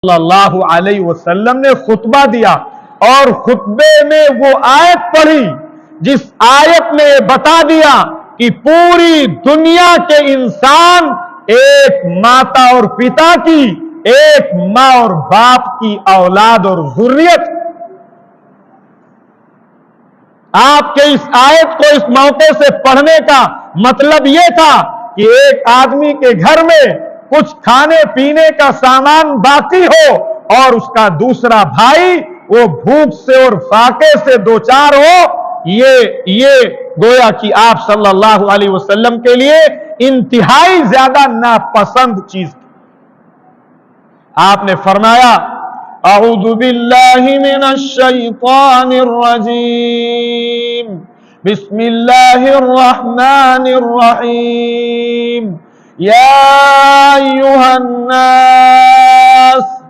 صلی اللہ علیہ وسلم نے خطبہ دیا اور خطبے میں وہ آیت پڑھی جس آیت نے بتا دیا کہ پوری دنیا کے انسان ایک ماتا اور پتا کی، ایک ماں اور باپ کی اولاد اور ذریت۔ آپ کے اس آیت کو اس موقع سے پڑھنے کا مطلب یہ تھا کہ ایک آدمی کے گھر میں کچھ کھانے پینے کا سامان باقی ہو اور اس کا دوسرا بھائی وہ بھوک سے اور فاقے سے دوچار ہو، یہ گویا کہ آپ صلی اللہ علیہ وسلم کے لیے انتہائی زیادہ ناپسند چیز تھی۔ آپ نے فرمایا اعوذ باللہ من الشیطان الرجیم بسم اللہ الرحمن الرحیم یا ایھا الناس